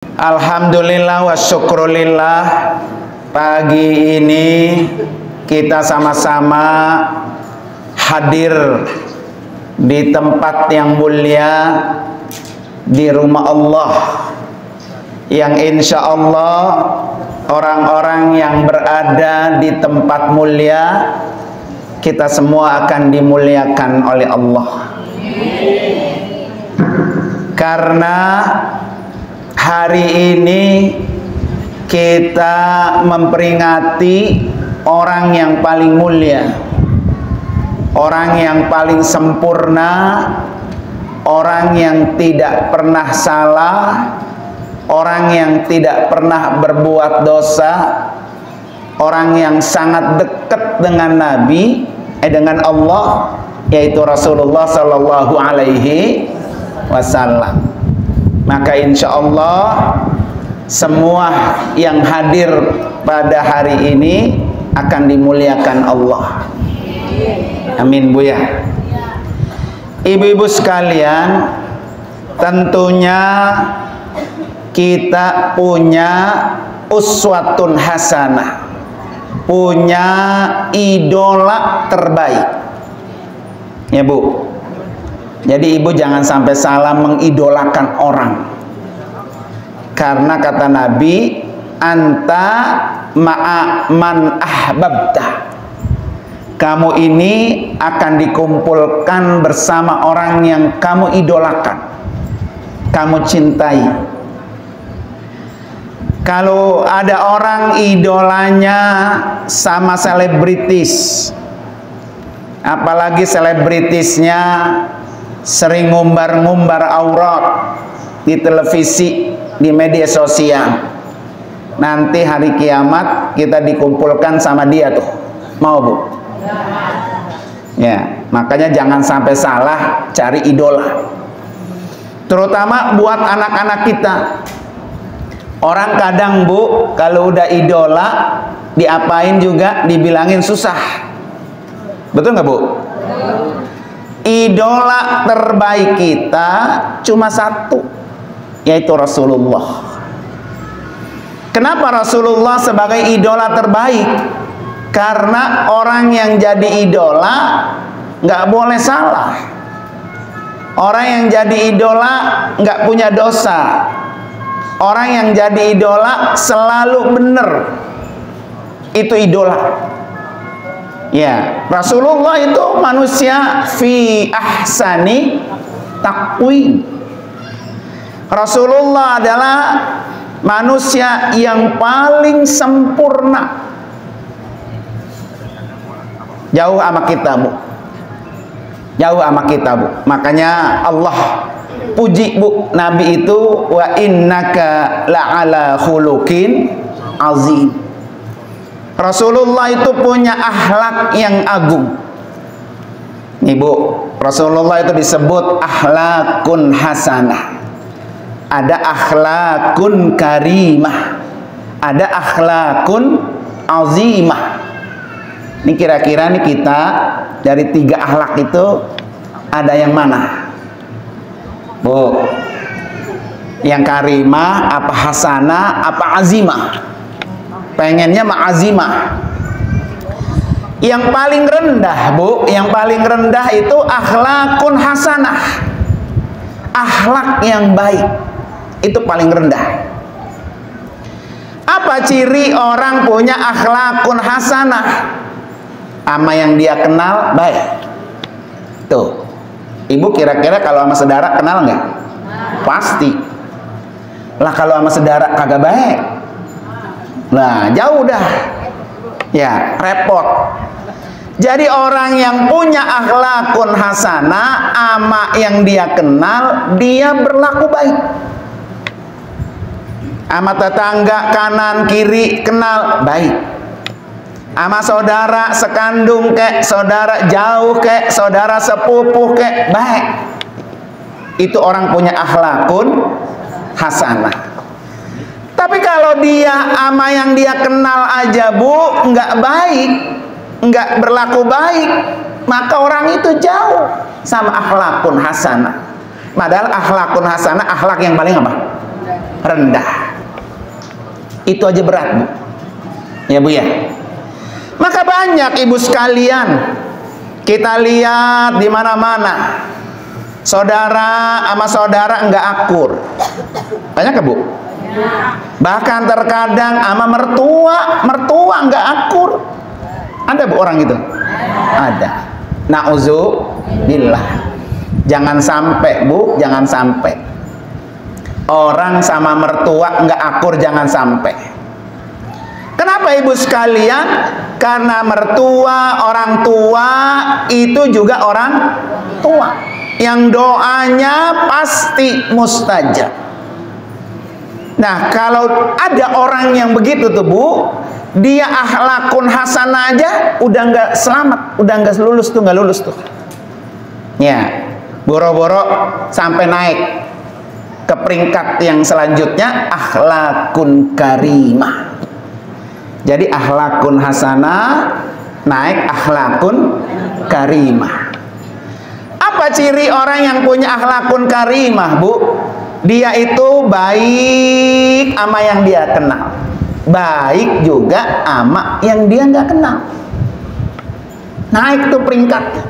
Alhamdulillah wa syukrulillah, pagi ini kita sama-sama hadir di tempat yang mulia, di rumah Allah, yang insya Allah orang-orang yang berada di tempat mulia, kita semua akan dimuliakan oleh Allah. Karena hari ini kita memperingati orang yang paling mulia, orang yang paling sempurna, orang yang tidak pernah salah, orang yang tidak pernah berbuat dosa, orang yang sangat dekat dengan Nabi, dengan Allah, yaitu Rasulullah Sallallahu Alaihi Wasallam. Maka insya Allah semua yang hadir pada hari ini akan dimuliakan Allah. Amin Bu ya. Ibu-ibu sekalian, tentunya kita punya uswatun hasanah, punya idola terbaik, ya Bu. Jadi ibu jangan sampai salah mengidolakan orang. Karena kata Nabi, anta ma'a man ahbabta. Kamu ini akan dikumpulkan bersama orang yang kamu idolakan, kamu cintai. Kalau ada orang idolanya sama selebritis, apalagi selebritisnya sering ngumbar-ngumbar aurat di televisi, di media sosial, nanti hari kiamat kita dikumpulkan sama dia tuh. Mau Bu? Ya, makanya jangan sampai salah cari idola. Terutama buat anak-anak kita. Orang kadang Bu, kalau udah idola, diapain juga dibilangin susah. Betul nggak Bu? Idola terbaik kita cuma satu, yaitu Rasulullah. Kenapa Rasulullah sebagai idola terbaik? Karena orang yang jadi idola nggak boleh salah. Orang yang jadi idola nggak punya dosa. Orang yang jadi idola selalu benar. Itu idola. Ya, Rasulullah itu manusia fi ahsani taqwim. Rasulullah adalah manusia yang paling sempurna. Jauh sama kita Bu, jauh sama kita Bu. Makanya Allah puji Bu Nabi itu, wa innaka la'ala khuluqin azim. Rasulullah itu punya akhlak yang agung. Nih Bu, Rasulullah itu disebut akhlakun hasanah. Ada akhlakun karimah, ada akhlakun azimah. Ini kira-kira nih kita dari 3 akhlak itu ada yang mana Bu? Yang karimah, apa hasanah, apa azimah? Pengennya ma'azimah. Yang paling rendah Bu, yang paling rendah itu akhlakun hasanah, akhlak yang baik, itu paling rendah. Apa ciri orang punya akhlakun hasanah? Sama yang dia kenal baik. Tuh, Ibu kira-kira kalau sama saudara kenal nggak? Pasti. Lah kalau sama saudara kagak baik, nah jauh dah, ya repot. Jadi orang yang punya akhlakun hasanah, ama yang dia kenal, dia berlaku baik. Ama tetangga kanan kiri kenal baik. Ama saudara sekandung kek, saudara jauh kek, saudara sepupuh kek, baik. Itu orang punya akhlakun hasanah. Tapi kalau dia ama yang dia kenal aja Bu nggak baik, nggak berlaku baik, maka orang itu jauh sama akhlakun hasanah. Padahal akhlakun hasanah akhlak yang paling apa? rendah. Itu aja berat, Bu. Ya, Bu ya. Maka banyak ibu sekalian, kita lihat di mana-mana saudara sama saudara enggak akur. Banyak ya, Bu? Bahkan terkadang sama mertua enggak akur. Ada, Bu, orang itu? Ada. Nauzubillah. Jangan sampai, Bu, jangan sampai orang sama mertua enggak akur, jangan sampai. Kenapa, ibu sekalian? Karena mertua, orang tua itu juga orang tua yang doanya pasti mustajab. Nah, kalau ada orang yang begitu tuh, Bu, dia akhlakun hasanah aja udah nggak selamat, udah nggak lulus tuh. Ya, boro-boro sampai naik ke peringkat yang selanjutnya, akhlakun karimah. Jadi akhlakun hasanah naik akhlakun karimah. Apa ciri orang yang punya akhlakun karimah, Bu? Dia itu baik sama yang dia kenal, baik juga sama yang dia nggak kenal. Naik tuh peringkatnya.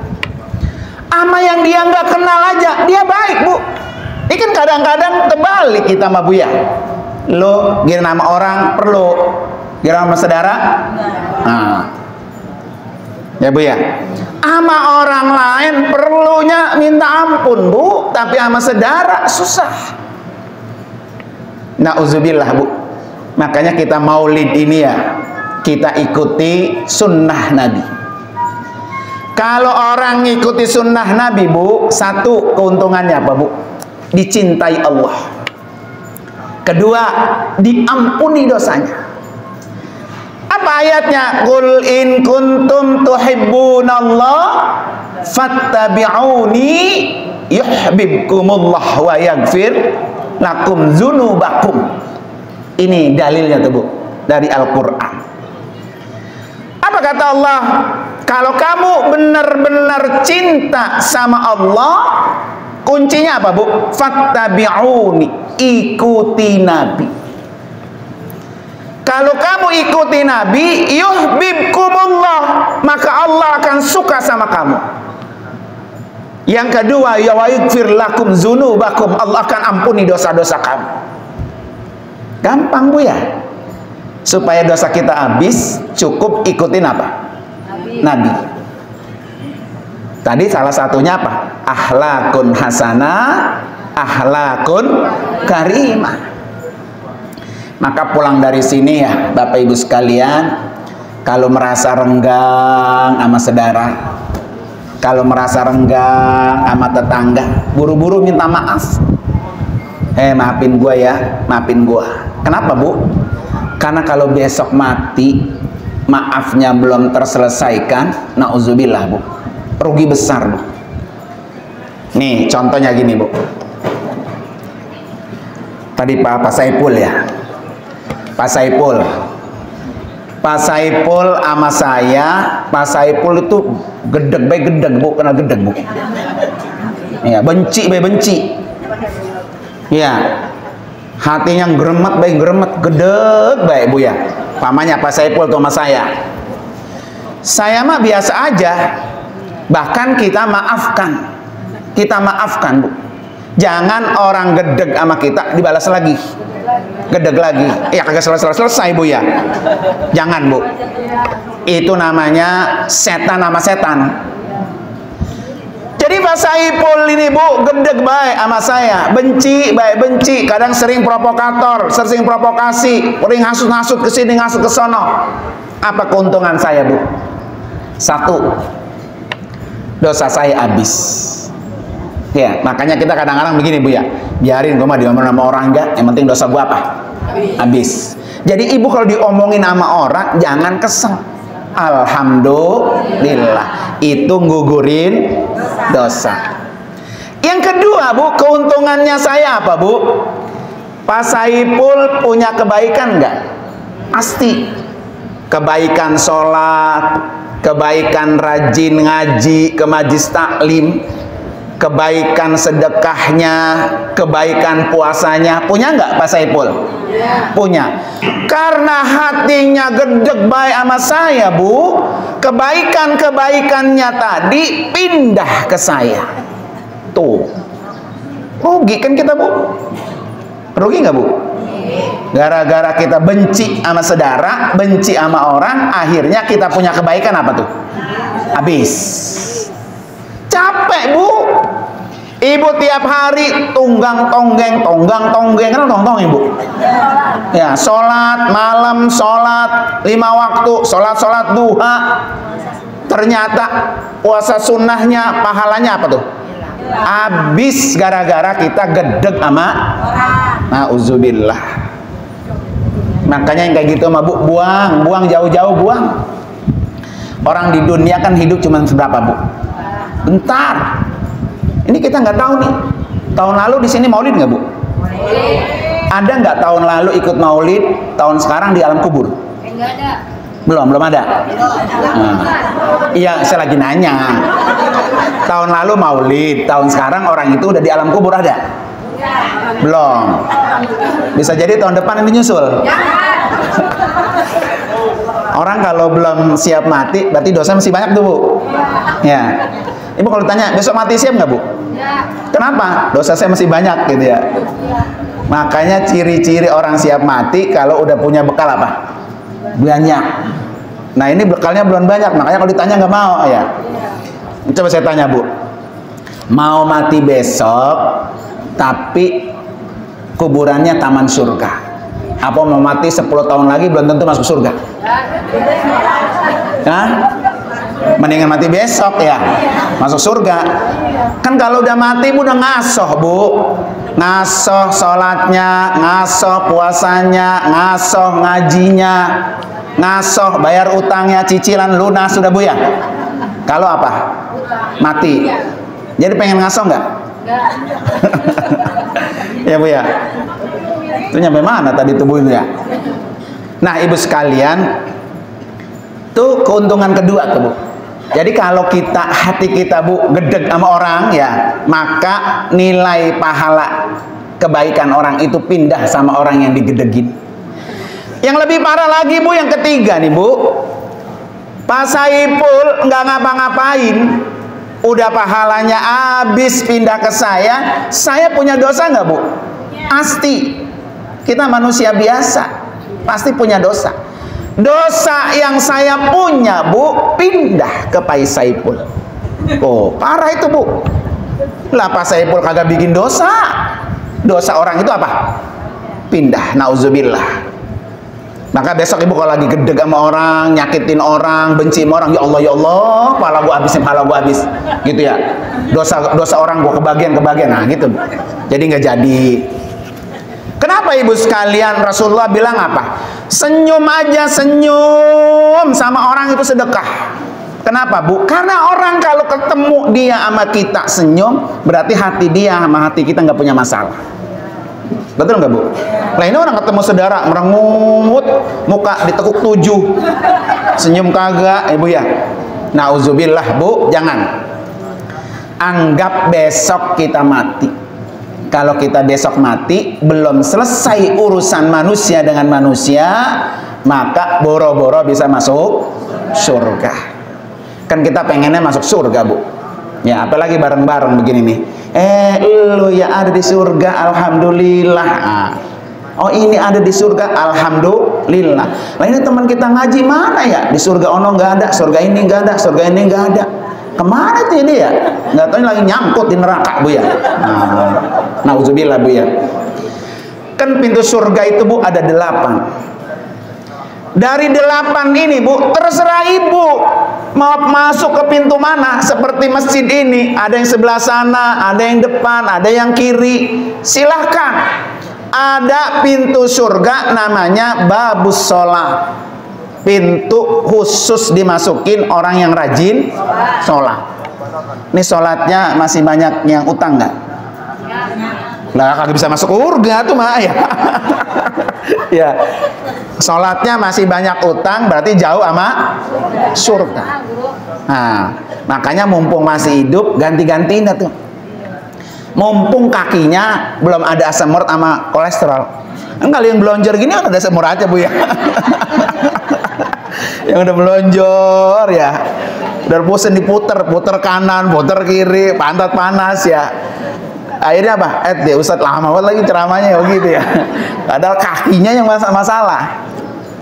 Sama yang dia nggak kenal aja dia baik, Bu. Ini kan kadang-kadang terbalik kita sama Bu ya. Lo gini nama orang perlu, gini sama saudara. Nah, ya, Bu ya. Sama orang lain perlunya minta ampun, Bu, tapi sama saudara susah. Nauzubillah, Bu. Makanya kita maulid ini ya, kita ikuti sunnah Nabi. Kalau orang ngikuti sunnah Nabi, Bu, satu keuntungannya apa, Bu? Dicintai Allah. Kedua, diampuni dosanya. Apa ayatnya? Qul in kuntum tuhibbunallah fattabi'uni yuhibbukumullah wa yaghfir lakum dzunubakum. Ini dalilnya tuh, Bu, dari Al-Qur'an. Apa kata Allah? Kalau kamu benar-benar cinta sama Allah, kuncinya apa, Bu? Fattabi'uni, ikuti Nabi. Kalau kamu ikuti Nabi, yuhibbukumullah, maka Allah akan suka sama kamu. Yang kedua, ya wa yaghfir lakum dzunubakum, Allah akan ampuni dosa-dosa kamu. Gampang, Bu ya. Supaya dosa kita habis, cukup ikutin apa? Nabi. Tadi salah satunya apa? Akhlakun hasanah, akhlakun karimah. Maka pulang dari sini ya, Bapak Ibu sekalian, kalau merasa renggang sama saudara, kalau merasa renggang sama tetangga, buru-buru minta maaf. Maafin gua ya, maafin gua. Kenapa, Bu? Karena kalau besok mati, maafnya belum terselesaikan, nauzubillah, Bu, rugi besar, Bu. Nih contohnya gini, Bu. Tadi Pak Saipul ya, Pak Saipul sama saya. Pak Saipul itu gedeg, Bu, kenal gedeg, Bu. Ya, benci. Ya, hatinya geremet, gedeg, baik, Bu ya. Pamannya Pak Saipul tuh sama saya. Saya mah biasa aja. Bahkan kita maafkan, Bu. Jangan orang gedeg sama kita dibalas lagi, gedeg lagi, ya kagak selesai, Bu ya. Jangan, Bu. Itu namanya setan sama setan. Jadi Pak Saipul ini, Bu, gedeg baik sama saya, benci, kadang sering provokator, sering provokasi, sering hasut-hasut ke sini, hasut ke sono. Apa keuntungan saya, Bu? Satu, dosa saya habis. Ya, makanya kita kadang-kadang begini, Bu ya. Biarin gua mah diomongin sama orang enggak, yang penting dosa gua apa? Habis. Jadi ibu kalau diomongin sama orang jangan kesel. Alhamdulillah, itu ngugurin dosa. Yang kedua, Bu, keuntungannya saya apa, Bu? Pak Saipul punya kebaikan enggak? Pasti. Kebaikan sholat, kebaikan rajin ngaji ke majlis taklim. kebaikan sedekahnya, kebaikan puasanya, punya nggak Pak Saipul? Punya. Karena hatinya gedeg baik sama saya, Bu, kebaikan-kebaikannya tadi pindah ke saya. Tuh, rugi kan kita, Bu? Rugi nggak, Bu? Gara-gara kita benci sama saudara, benci sama orang, akhirnya kita punya kebaikan apa tuh? Habis. Capek, Bu. Ibu tiap hari tunggang tonggeng kan tong Ibu. Ya, sholat malam, sholat 5 waktu, sholat duha. Ternyata puasa sunnahnya pahalanya apa tuh? Habis gara-gara kita gedeg sama na'udzubillah. Makanya yang kayak gitu mah, Bu, buang jauh-jauh, buang. Orang di dunia kan hidup cuma seberapa, Bu? Bentar. Ini kita nggak tahu nih. Tahun lalu di sini maulid nggak, Bu? Ada nggak tahun lalu ikut maulid? Tahun sekarang di alam kubur? Enggak ada. Belum ada. Iya, saya lagi nanya. Tahun lalu maulid, tahun sekarang orang itu udah di alam kubur ada? Belum. Bisa jadi tahun depan ini nyusul. Orang kalau belum siap mati, berarti dosa masih banyak tuh, Bu. Ya. Ibu kalau tanya, besok mati siap nggak, Bu? Kenapa? Dosa saya masih banyak, gitu ya. Makanya ciri-ciri orang siap mati kalau udah punya bekal apa? Banyak. Nah, ini bekalnya belum banyak, makanya kalau ditanya nggak mau, ya. Coba saya tanya, Bu. Mau mati besok, tapi kuburannya taman surga. Apa mau mati 10 tahun lagi belum tentu masuk surga? Hah? Mendingan mati besok ya, masuk surga. Kan kalau udah mati udah ngasoh, Bu. Ngasoh sholatnya, ngasoh puasanya, ngasoh ngajinya, ngasoh bayar utangnya, cicilan lunas sudah, Bu ya. Kalau apa? Mati. Jadi pengen ngasoh nggak? Ya, Bu ya. Itu nyampe mana tadi tubuh itu ya? Nah, Ibu sekalian, tuh keuntungan kedua tuh, Bu. Jadi kalau hati kita, Bu, gedeg sama orang ya, maka nilai pahala kebaikan orang itu pindah sama orang yang digedegin. Yang lebih parah lagi, Bu, yang ketiga nih, Bu. Pak Saipul nggak ngapa-ngapain, udah pahalanya habis pindah ke saya punya dosa nggak, Bu? Pasti. Kita manusia biasa, pasti punya dosa. Dosa yang saya punya, Bu, pindah ke Pak Saipul. Oh, parah itu, Bu. Lah Pak Saipul kagak bikin dosa. Dosa orang itu apa? Pindah, nauzubillah. Maka besok Ibu kalau lagi gedeg sama orang, nyakitin orang, benci sama orang, ya Allah, pala gua habis. Gitu ya. Dosa orang gua kebagian. Nah, gitu. Jadi nggak jadi. Kenapa Ibu sekalian Rasulullah bilang apa? Senyum aja, senyum sama orang itu sedekah. Kenapa, Bu? Karena orang kalau ketemu dia sama kita senyum, berarti hati dia sama hati kita nggak punya masalah. Betul nggak, Bu? Nah, ini orang ketemu saudara merengut, muka ditekuk 7, senyum kagak, Ibu ya. Nauzubillah, Bu, jangan. Anggap besok kita mati. Kalau kita besok mati, belum selesai urusan manusia dengan manusia, maka boro-boro bisa masuk surga. Kan kita pengennya masuk surga, Bu. Ya, apalagi bareng-bareng begini nih. Lu ya ada di surga, alhamdulillah. Oh, ini ada di surga, alhamdulillah. Nah, ini teman kita ngaji mana ya? Di surga ono nggak ada, surga ini nggak ada, surga ini nggak ada. Kemana tuh ini ya? Nggak tahu, ini lagi nyangkut di neraka, Bu ya. Nauzubillah, Bu ya. Kan pintu surga itu, Bu, ada 8. Dari 8 ini, Bu, terserah Ibu mau masuk ke pintu mana. Seperti masjid ini, ada yang sebelah sana, ada yang depan, ada yang kiri. Silahkan. Ada pintu surga namanya babus sholat. Pintu khusus dimasukin orang yang rajin sholat. Ini sholatnya masih banyak yang utang nggak? Lah kagak bisa masuk surga tuh mah ya. Ya, sholatnya masih banyak utang, berarti jauh sama surga. Nah, makanya mumpung masih hidup, ganti-gantiin tuh. Mumpung kakinya belum ada asam urat sama kolesterol. Kan kalau yang belonjor gini kan ada asam uratnya, Bu ya. Yang udah melonjor ya, udah pusing diputer, puter kanan, puter kiri, pantat panas ya. Akhirnya apa? Deh Ustadz lama banget lagi ceramahnya ya gitu ya. Padahal kakinya yang masalah.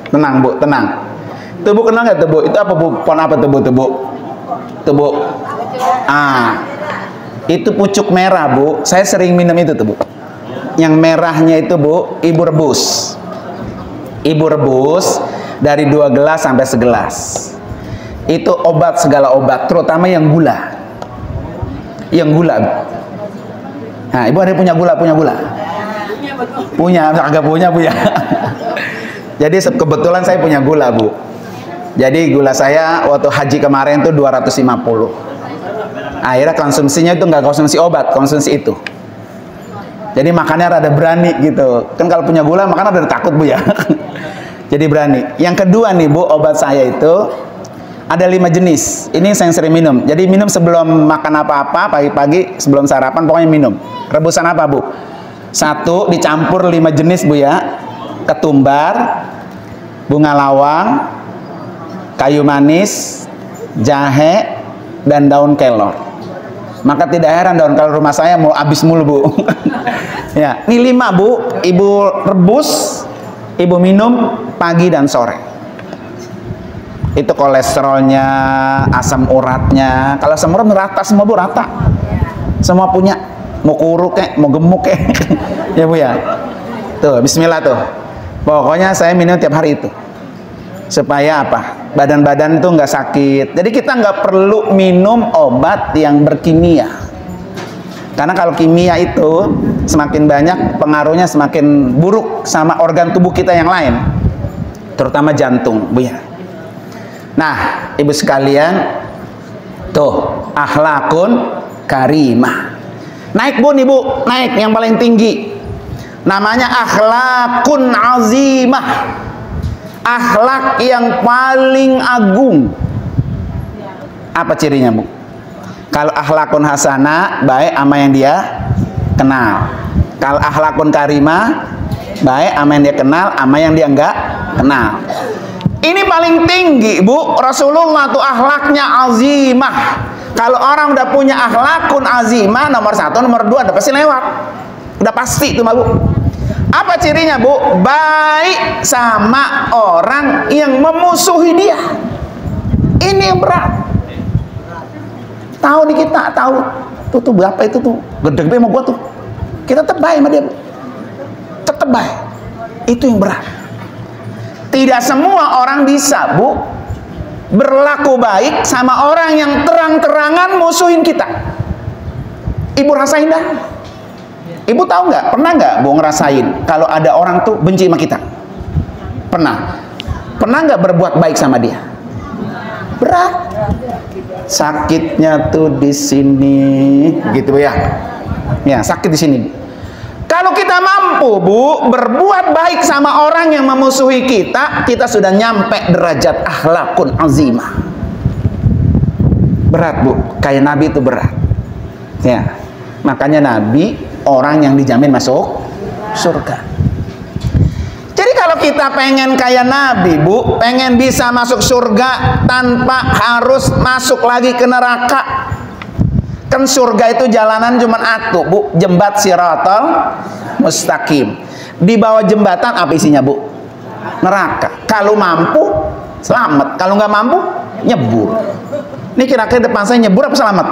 Tenang Bu, tenang. Tubuh kenal nggak tubuh? Itu apa Bu? Pohon apa tubuh? Tubuh. Itu pucuk merah Bu. Saya sering minum itu tuh Bu. Yang merahnya itu Bu, ibu rebus. Ibu rebus dari 2 gelas sampai segelas. Itu obat segala obat, terutama yang gula. Yang gula. Nah, Ibu ada yang punya gula? Punya, agak punya Bu ya. Jadi kebetulan saya punya gula Bu. Jadi gula saya waktu haji kemarin tuh 250. Akhirnya konsumsinya itu nggak konsumsi obat, konsumsi itu. Jadi makannya rada berani gitu. Kan kalau punya gula makan rada takut Bu ya. Jadi berani. Yang kedua nih Bu, obat saya itu ada 5 jenis. Ini saya sering minum. Jadi minum sebelum makan apa-apa, pagi-pagi sebelum sarapan pokoknya minum. Rebusan apa Bu? 1 dicampur 5 jenis Bu ya. Ketumbar, bunga lawang, kayu manis, jahe, dan daun kelor. Maka tidak heran daun kelor rumah saya mau habis mulu Bu. Ya, ini 5 Bu, Ibu rebus, Ibu minum pagi dan sore. Itu kolesterolnya, asam uratnya. Kalau asam urat rata semua Bu, rata. Semua punya. Mau kuruk kek, mau gemuk kek. Ya Bu ya. Tuh, bismillah tuh. Pokoknya saya minum tiap hari itu. Supaya apa? Badan-badan itu nggak sakit. Jadi kita nggak perlu minum obat yang berkimia. Karena kalau kimia itu semakin banyak pengaruhnya semakin buruk sama organ tubuh kita yang lain. Terutama jantung, Bu ya. Nah, Ibu sekalian, tuh akhlakun karimah. Naik Bu nih Bu, naik yang paling tinggi. Namanya akhlakun azimah. Akhlak yang paling agung. Apa cirinya Bu? Kalau akhlakun hasanah, baik sama yang dia kenal. Kalau akhlakun karimah, baik sama yang dia kenal, sama yang dia enggak kenal. Ini paling tinggi Bu. Rasulullah tuh akhlaknya azimah. Kalau orang udah punya akhlakun azimah, nomor 1, nomor 2 udah pasti lewat. Udah pasti tuh Bu. Apa cirinya Bu? Baik sama orang yang memusuhi dia. Ini yang berat. Tahu nih kita, tahu tuh berapa itu tuh gede-gede sama gua tuh. Kita tetap baik sama dia Bu. Tetap baik. Itu yang berat. Tidak semua orang bisa Bu berlaku baik sama orang yang terang-terangan musuhin kita. Ibu rasain dah. Ibu tahu nggak? Pernah nggak Bu ngerasain kalau ada orang tuh benci sama kita? Pernah? Pernah nggak berbuat baik sama dia? Berat. Sakitnya tuh di sini, gitu ya. Ya, sakit di sini. Kalau kita mampu Bu berbuat baik sama orang yang memusuhi kita, kita sudah nyampe derajat akhlakun azimah. Berat Bu, kayak Nabi itu berat. Ya, makanya Nabi orang yang dijamin masuk surga. Jadi kalau kita pengen kayak Nabi Bu, pengen bisa masuk surga tanpa harus masuk lagi ke neraka. Kan surga itu jalanan cuma atu Bu, jembat siratal mustaqim. Di bawah jembatan apa isinya Bu? Neraka. Kalau mampu selamat, kalau nggak mampu nyebur. Ini kira-kira depan saya nyebur apa selamat?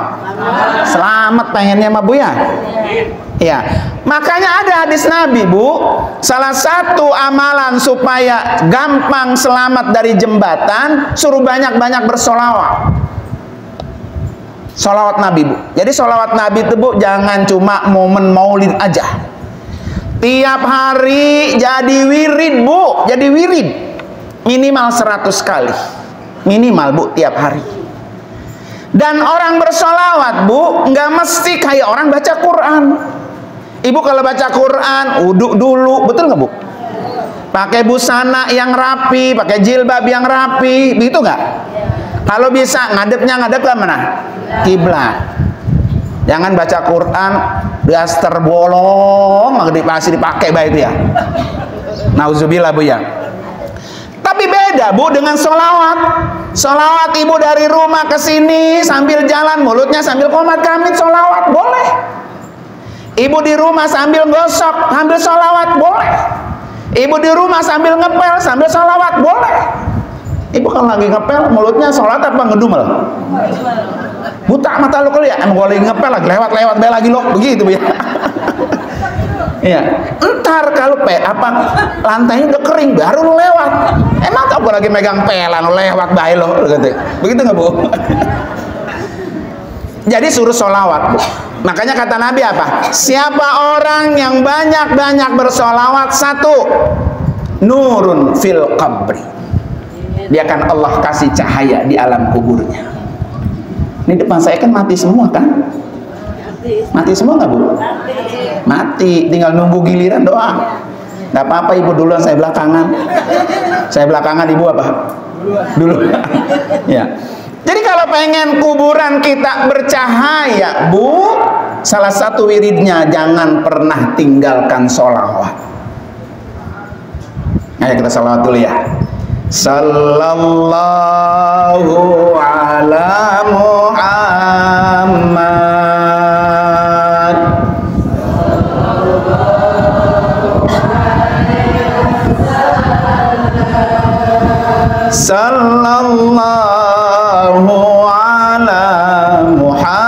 Selamat pengennya mah Bu ya. Ya, makanya ada hadis Nabi Bu, salah satu amalan supaya gampang selamat dari jembatan, suruh banyak-banyak bersolawat. Solawat Nabi Bu. Jadi solawat Nabi itu Bu jangan cuma momen maulid aja. Tiap hari jadi wirid Bu, jadi wirid. Minimal 100 kali. Minimal Bu tiap hari. Dan orang bersolawat Bu nggak mesti kayak orang baca Quran. Ibu kalau baca Quran uduk dulu, betul nggak Bu? Pakai busana yang rapi, pakai jilbab yang rapi, begitu nggak? Kalau bisa ngadepnya ngadep ke mana? Kiblat. Jangan baca Quran daster bolong masih dipakai baik itu ya. Nauzubillah Bu ya. Tapi beda Bu dengan sholawat. Sholawat ibu dari rumah ke sini sambil jalan mulutnya sambil qomat kamit sholawat boleh. Ibu di rumah sambil gosok sambil sholawat boleh. Ibu di rumah sambil ngepel sambil sholawat boleh. Ibu kalau lagi ngepel mulutnya sholat apa ngedumel? Buta mata lo kali ya. Emang kalau lagi ngepel lagi lewat lagi lo begitu Bu ya. Iya. Entar kalau lantainya udah kering baru lo lewat. Emang tau gue lagi megang pelan lo lewat baik lo gitu. Begitu nggak Bu? Jadi suruh sholawat Bu. Makanya kata Nabi apa? Siapa orang yang banyak-banyak bersolawat, satu, nurun fil qabri, dia akan Allah kasih cahaya di alam kuburnya. Ini depan saya kan mati semua kan? Mati semua nggak Bu? Mati, tinggal nunggu giliran doang. Nggak apa-apa ibu duluan, saya belakangan. Saya belakangan, ibu apa? Dulu. Ya. Jadi kalau pengen kuburan kita bercahaya Bu, salah satu wiridnya jangan pernah tinggalkan sholawat. Ayo kita sholawat dulu ya. Sallallahu ala Muhammad. Sallallahu ala Muhammad.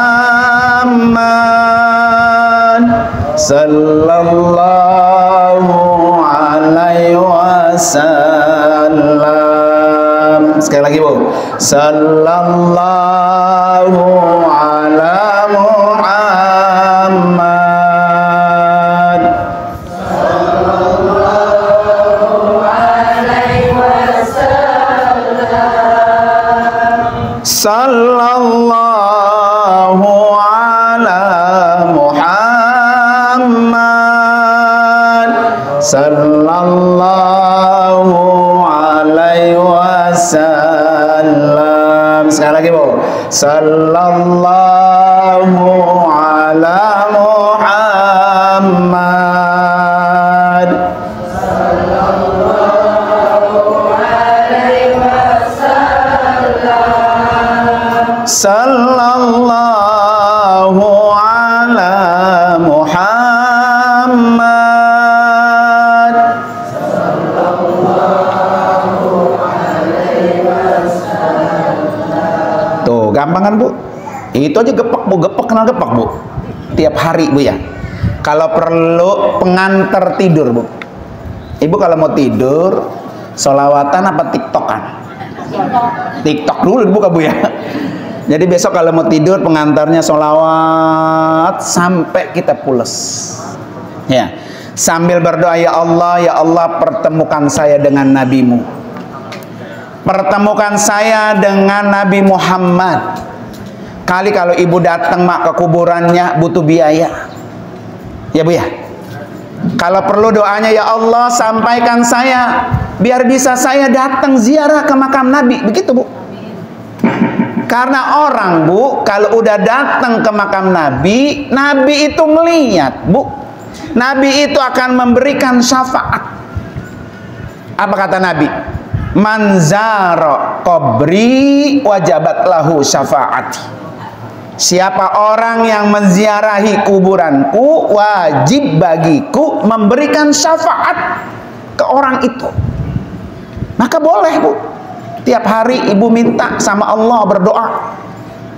Sallallahu alaihi wasallam. Sekali lagi Bu. Sallallahu ala Muhammad. Sallallahu alaihi wasallam. Sallallahu ala Muhammad. Sallallahu alaihi wasallam. Sekali lagi Bu. Sallallahu ala Muhammad. Sallallahu alaihi wasallam. Sallallahu ala Muhammad. Tuh, gampang kan Bu? Itu aja gepek Bu, kenal gepek Bu. Tiap hari Bu ya. Kalau perlu pengantar tidur Bu. Ibu kalau mau tidur, sholawatan apa tiktokan? TikTok dulu dibuka Bu ya. Jadi besok kalau mau tidur pengantarnya sholawat sampai kita pules. Ya. Sambil berdoa, ya Allah pertemukan saya dengan nabimu. Pertemukan saya dengan Nabi Muhammad. Kali kalau ibu datang mak ke kuburannya butuh biaya. Ya Bu ya. Kalau perlu doanya, ya Allah sampaikan saya biar bisa saya datang ziarah ke makam Nabi. Begitu Bu. Karena orang Bu kalau udah datang ke makam Nabi, Nabi itu melihat Bu. Nabi itu akan memberikan syafaat. Apa kata Nabi? Man zara qabri wajabat lahu syafaati. Siapa orang yang menziarahi kuburanku, wajib bagiku memberikan syafaat ke orang itu. Maka boleh Bu, tiap hari ibu minta sama Allah, berdoa,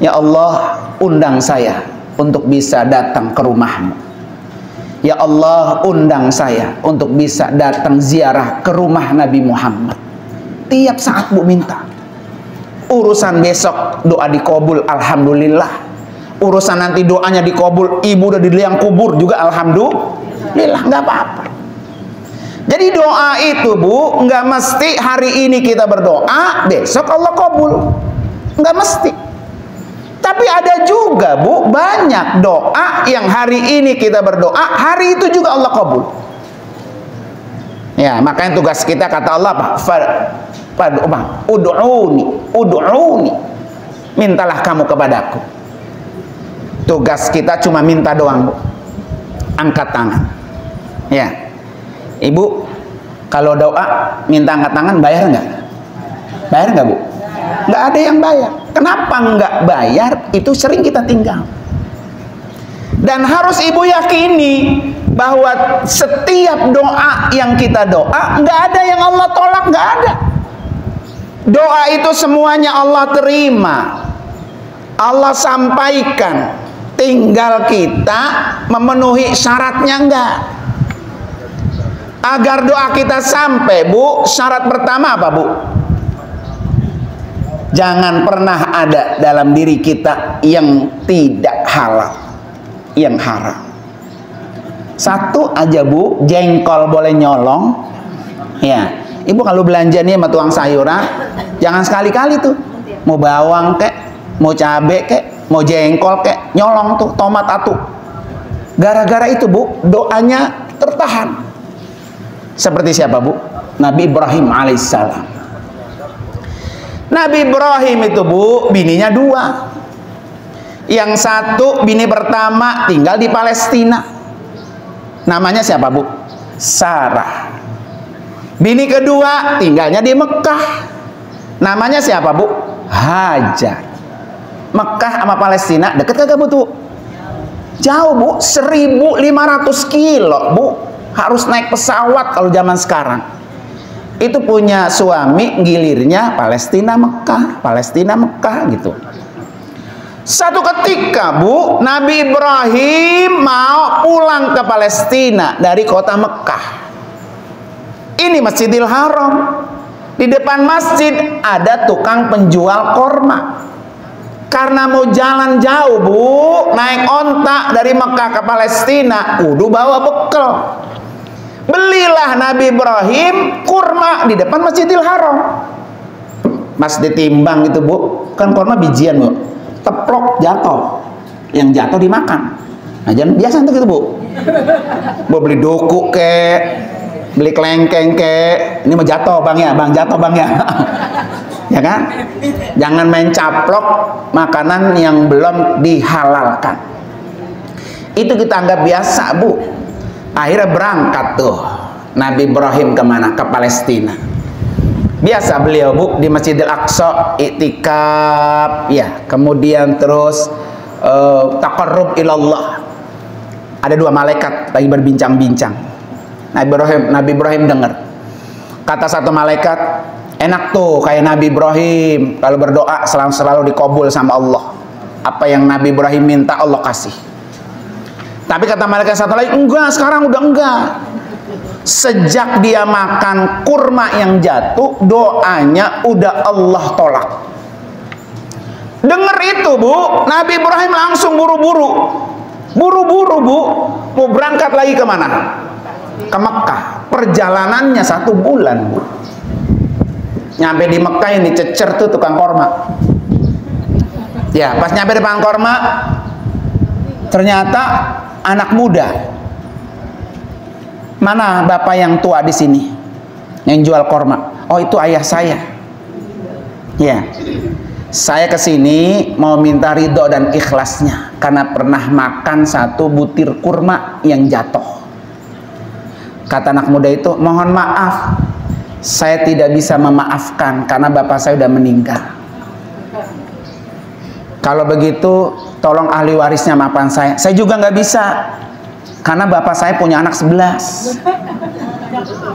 ya Allah undang saya untuk bisa datang ke rumahmu. Ya Allah undang saya untuk bisa datang ziarah ke rumah Nabi Muhammad. Tiap saat Bu minta. Urusan besok doa dikabul, alhamdulillah. Urusan nanti doanya dikabul, ibu udah di liang kubur juga alhamdulillah, nggak apa-apa. Jadi doa itu Bu nggak mesti hari ini kita berdoa besok Allah kabul, nggak mesti. Tapi ada juga Bu banyak doa yang hari ini kita berdoa hari itu juga Allah kabul. Ya makanya tugas kita kata Allah apa? Ud'uni, mintalah kamu kepadaku. Tugas kita cuma minta doang Bu. angkat tangan. Ya, ibu kalau doa minta angkat tangan bayar nggak? Bayar nggak bu? Nggak ada yang bayar. Kenapa nggak bayar? Itu sering kita tinggal. Dan harus ibu yakini bahwa setiap doa yang kita doa nggak ada yang Allah tolak, nggak ada. Doa itu semuanya Allah terima, Allah sampaikan, tinggal kita memenuhi syaratnya enggak. Agar doa kita sampai bu, syarat pertama apa bu? Jangan pernah ada dalam diri kita yang tidak halal, yang haram. Satu aja bu, jengkol boleh nyolong. Ya, ibu kalau belanja nih sama tukang sayuran, jangan sekali-kali tuh. Mau bawang kek, mau cabe kek, mau jengkol kek, nyolong tuh tomat atu. Gara-gara itu bu, doanya tertahan. Seperti siapa bu? Nabi Ibrahim alaihissalam. Nabi Ibrahim itu bu, bininya dua. Yang satu, bini pertama tinggal di Palestina. Namanya siapa bu? Sarah. Bini kedua tinggalnya di Mekah. Namanya siapa bu? Hajar. Mekah sama Palestina deket kagak bu tuh? Jauh bu, 1.500 kilo bu. Harus naik pesawat kalau zaman sekarang. Itu punya suami, gilirnya Palestina Mekah, Palestina Mekah gitu. Satu ketika bu, Nabi Ibrahim mau pulang ke Palestina dari kota Mekah. Ini Masjidil Haram. Di depan masjid ada tukang penjual korma. Karena mau jalan jauh bu, naik onta dari Mekah ke Palestina, kudu bawa bekal. Belilah Nabi Ibrahim kurma di depan Masjidil Haram. Mas ditimbang gitu bu, kan kurma bijian bu, teplok jatuh, yang jatuh dimakan. Nah jangan biasa tuh gitu bu. Bu beli doku kek, beli kelengkeng kek, ini mau jatuh bang ya, bang jatuh bang ya. Ya kan? Jangan main caplok makanan yang belum dihalalkan. Itu kita anggap biasa bu. Akhirnya berangkat tuh Nabi Ibrahim kemana? Ke Palestina. Biasa beliau bu di Masjidil Aqsa iktikaf ya, kemudian terus taqarrub ilallah. Ada dua malaikat lagi berbincang-bincang. Nabi Ibrahim dengar. Kata satu malaikat, enak tuh kayak Nabi Ibrahim kalau berdoa selalu dikabul sama Allah. Apa yang Nabi Ibrahim minta Allah kasih. Tapi kata malaikat satu lagi, enggak, sekarang udah enggak. Sejak dia makan kurma yang jatuh, doanya udah Allah tolak. Dengar itu bu, Nabi Ibrahim langsung buru-buru bu, mau berangkat lagi kemana? Ke Mekah. Perjalanannya 1 bulan bu. Nyampe di Mekah yang dicecer tuh tukang korma. Ya, pas nyampe depan korma, ternyata anak muda. Mana bapak yang tua di sini yang jual korma? Oh itu ayah saya. Ya, saya kesini mau minta ridho dan ikhlasnya karena pernah makan 1 butir kurma yang jatuh. Kata anak muda itu, mohon maaf, saya tidak bisa memaafkan karena bapak saya udah meninggal. Kalau begitu tolong ahli warisnya maafkan saya. Saya juga nggak bisa karena bapak saya punya anak 11.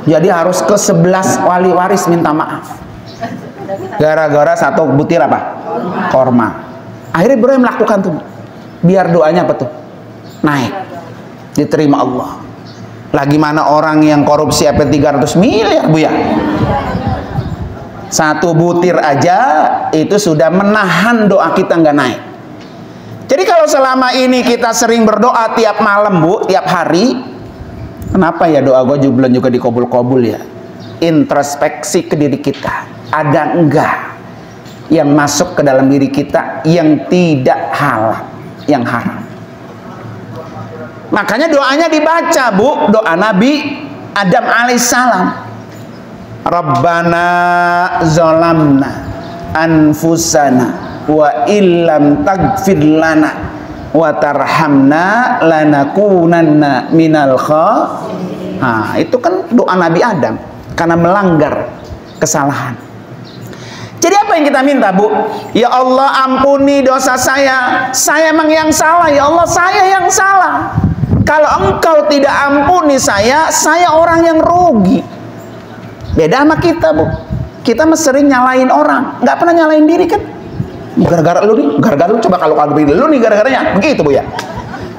Jadi harus ke 11 wali waris minta maaf. Gara-gara 1 butir apa? Korma. Akhirnya Ibrahim melakukan tuh. Biar doanya apa tuh? Naik. Diterima Allah. Lagi mana orang yang korupsi sampai 300 miliar bu ya? 1 butir aja itu sudah menahan doa kita nggak naik. Jadi kalau selama ini kita sering berdoa tiap malam bu, tiap hari, kenapa ya doa gue belum juga dikabul-kabul ya? Introspeksi ke diri kita, ada enggak yang masuk ke dalam diri kita yang tidak halal, yang haram? Makanya doanya dibaca bu, doa Nabi Adam alaihissalam. Rabbana zalamna anfusana wa illam taghfir lana wa tarhamna lanakunanna minal Nah, itu kan doa Nabi Adam karena melanggar kesalahan. Jadi apa yang kita minta, Bu? Ya Allah, ampuni dosa saya. Saya emang yang salah, ya Allah, saya yang salah. Kalau Engkau tidak ampuni saya orang yang rugi. Beda sama kita, Bu. Kita sering nyalain orang, nggak pernah nyalain diri kan? Gara-gara lu nih, gara-gara lu, coba kalau lu nih gara-garanya, begitu, Bu ya.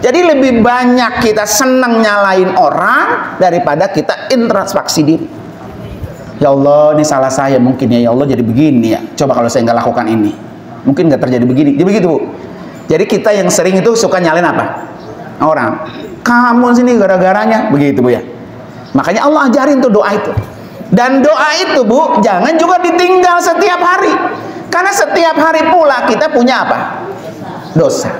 Jadi lebih banyak kita senang nyalain orang daripada kita introspeksi diri. Ya Allah, ini salah saya mungkin ya. Ya Allah, jadi begini ya. Coba kalau saya nggak lakukan ini, mungkin nggak terjadi begini. Jadi begitu, Bu. Jadi kita yang sering itu suka nyalain apa? Orang. Kamu sini gara-garanya, begitu, Bu ya. Makanya Allah ajarin tuh doa itu. Dan doa itu, Bu, jangan juga ditinggal setiap hari. Karena setiap hari pula kita punya apa? Dosa.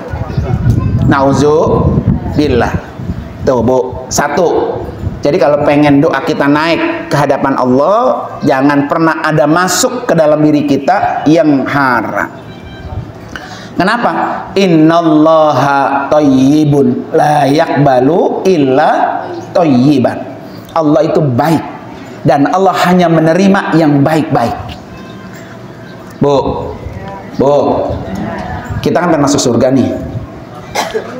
Nauzubillah. Tuh, Bu. Satu. Jadi kalau pengen doa kita naik ke hadapan Allah, jangan pernah ada masuk ke dalam diri kita yang haram. Kenapa? Innallaha thayyibun la yaqbalu illa thayyiban. Allah itu baik dan Allah hanya menerima yang baik-baik. Bu, kita kan masuk surga nih.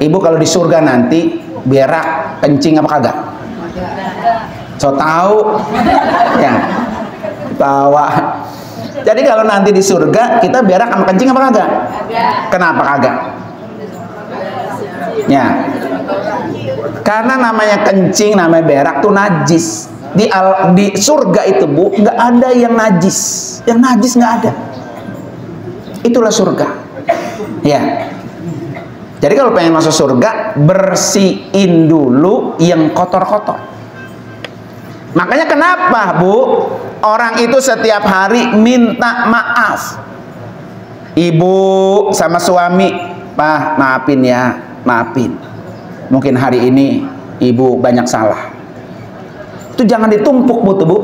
Ibu kalau di surga nanti berak, kencing apa kagak? So tahu ya, tawa. Jadi kalau nanti di surga kita berak sama kencing apa kagak? Kenapa kagak? Ya, karena namanya kencing, namanya berak tuh najis. Di surga itu, Bu, nggak ada yang najis. Yang najis nggak ada. Itulah surga. Ya. Jadi kalau pengen masuk surga, bersihin dulu yang kotor-kotor. Makanya kenapa, Bu, orang itu setiap hari minta maaf. Ibu sama suami, Pak, maafin ya, maafin. Mungkin hari ini ibu banyak salah. Itu jangan ditumpuk, Bu, tuh, Bu.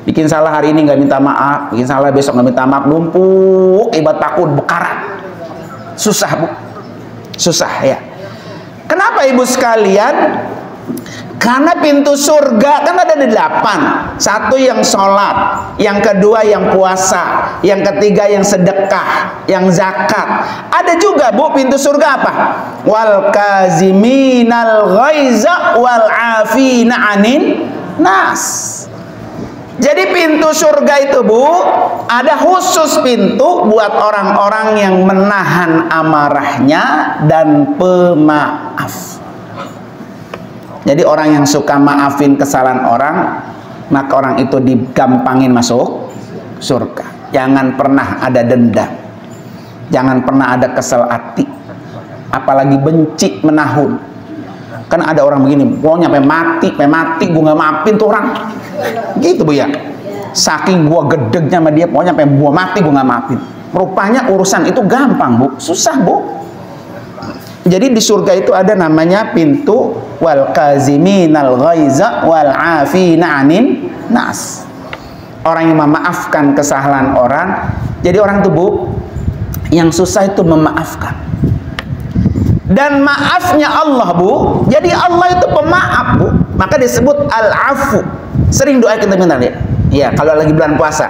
Bikin salah hari ini nggak minta maaf, bikin salah besok nggak minta maaf, numpuk, ibarat takut bekarat. Susah, Bu. Susah ya. Kenapa, Ibu sekalian? Karena pintu surga kan ada 8. Satu yang sholat, yang kedua yang puasa, yang ketiga yang sedekah, yang zakat. Ada juga, Bu, pintu surga apa? Wal kaziminal ghaiza wal afina anin nas. Jadi pintu surga itu, Bu, ada khusus pintu buat orang-orang yang menahan amarahnya dan pemaaf. Jadi orang yang suka maafin kesalahan orang, maka orang itu digampangin masuk surga. Jangan pernah ada dendam, jangan pernah ada kesel hati, apalagi benci menahun. Kan ada orang begini, pokoknya sampai mati gue nggak maafin tuh orang. Gitu, Bu ya. Saking gua gedegnya sama dia, pokoknya sampai gua mati gua nggak maafin. Rupanya urusan itu gampang, Bu. Susah, Bu. Jadi di surga itu ada namanya pintu wal kaziminal ghaiza wal afina anin nas. Orang yang memaafkan kesalahan orang. Jadi orang itu, Bu, yang susah itu memaafkan. Dan maafnya Allah, Bu. Jadi Allah itu pemaaf, Bu. Maka disebut al-afu. Sering doa kita minta ya. Ya, kalau lagi bulan puasa.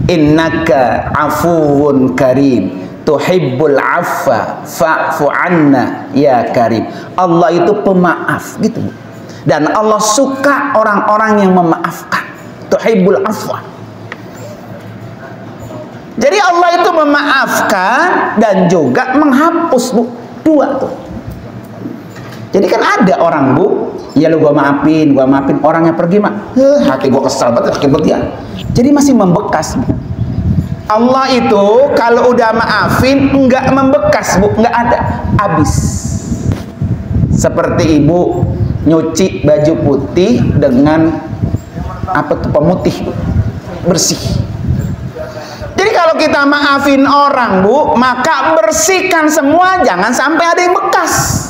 Innaka afuwun karim, tuhibbul afwa fa'fu anna ya karim. Allah itu pemaaf gitu, Bu. Dan Allah suka orang-orang yang memaafkan. Tuhibbul afwa. Jadi Allah itu memaafkan dan juga menghapus, Bu. Dua tuh. Jadi kan ada orang, Bu, ya lu gua maafin, orangnya pergi mah, hati gua kesal banget, sakit banget ya. Jadi masih membekas, Bu. Allah itu kalau udah maafin enggak membekas, Bu, enggak ada, habis. Seperti ibu nyuci baju putih dengan apa tuh, pemutih, Bu, bersih. Jadi kalau kita maafin orang, Bu, maka bersihkan semua, jangan sampai ada yang bekas.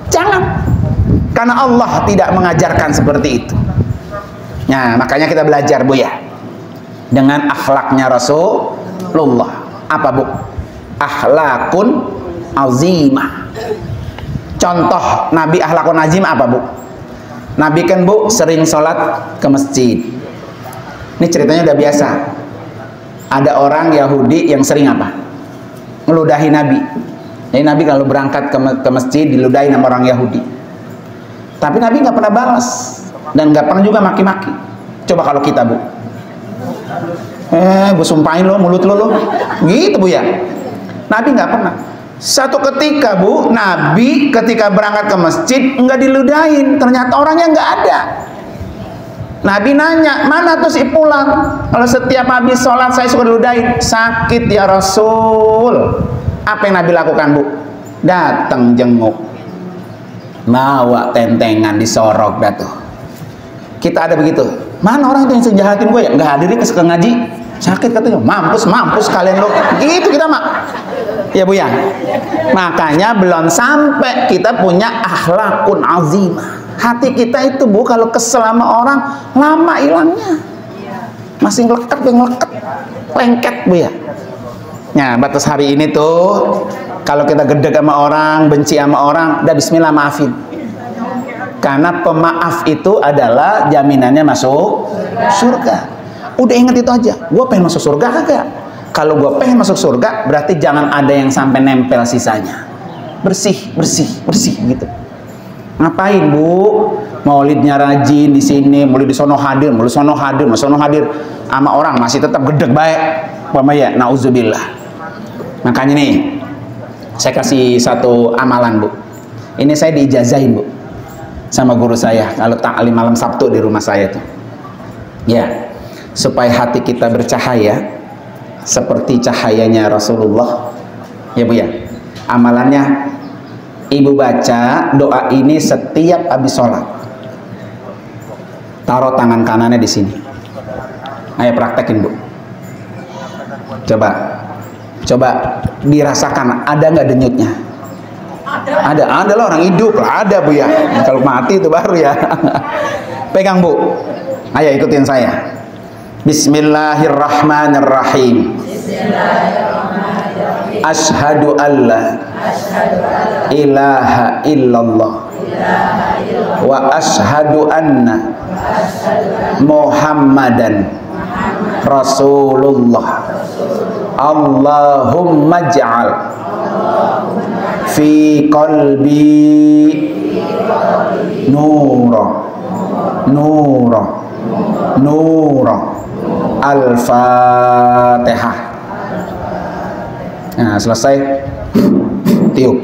Jangan. Karena Allah tidak mengajarkan seperti itu. Nah, makanya kita belajar, Bu ya. Dengan akhlaknya Rasulullah. Apa, Bu? Akhlakun azimah. Contoh Nabi akhlakun azim apa, Bu? Nabi kan, Bu, sering sholat ke masjid. Ini ceritanya udah biasa. Ada orang Yahudi yang sering apa? Ngeludahi Nabi. Jadi Nabi kalau berangkat ke masjid diludahi sama orang Yahudi. Tapi Nabi nggak pernah balas dan nggak pernah juga maki-maki. Coba kalau kita, Bu, gue sumpahin lo mulut lo, gitu, Bu, ya. Nabi nggak pernah. Satu ketika, Bu, Nabi ketika berangkat ke masjid nggak diludahin, ternyata orangnya nggak ada. Nabi nanya, mana tuh si pulang? Kalau setiap habis sholat saya suka diludahin. Sakit ya Rasul. Apa yang Nabi lakukan, Bu? Datang jenguk, bawa tentengan disorok dah tuh. Kita ada begitu. Mana orang itu yang sejahatin gue ya? Nggak hadir ke ngaji. Sakit katanya. Mampus kalian lo. Gitu kita, Mak. Ya, Bu, ya. Makanya belum sampai kita punya akhlakun azimah. Hati kita itu, Bu, kalau kesel sama orang lama hilangnya. Masih ngelekat, lengket, Bu, ya. Nah, batas hari ini tuh kalau kita gedek sama orang, benci sama orang, udah bismillah maafin. Karena pemaaf itu adalah jaminannya masuk surga. Udah inget itu aja. Gue pengen masuk surga kagak? Kalau gue pengen masuk surga, berarti jangan ada yang sampai nempel sisanya. Bersih gitu. Ngapain, Bu? Maulidnya rajin di sini, maulid di sono hadir, sama orang masih tetap gedek baik. Pamaya, nauzubillah. Makanya nih, saya kasih satu amalan, Bu. Ini saya diijazahin, Bu, sama guru saya kalau taklim malam Sabtu di rumah saya tuh. Ya, supaya hati kita bercahaya seperti cahayanya Rasulullah. Ya, Bu, ya. Amalannya, Ibu baca doa ini setiap habis sholat. Taruh tangan kanannya di sini. Ayo praktekin, Bu. Coba dirasakan, ada nggak denyutnya? Ada lah, orang hidup lah, ada, Bu, ya. Kalau mati itu baru ya. Pegang, Bu. Ayo ikutin saya. Bismillahirrahmanirrahim. Asyhadu alla ilaha illallah wa asyhadu anna Muhammadan Rasulullah. Allahumma ja'al fi qalbi nura Al-Fatihah. Nah, selesai tiup.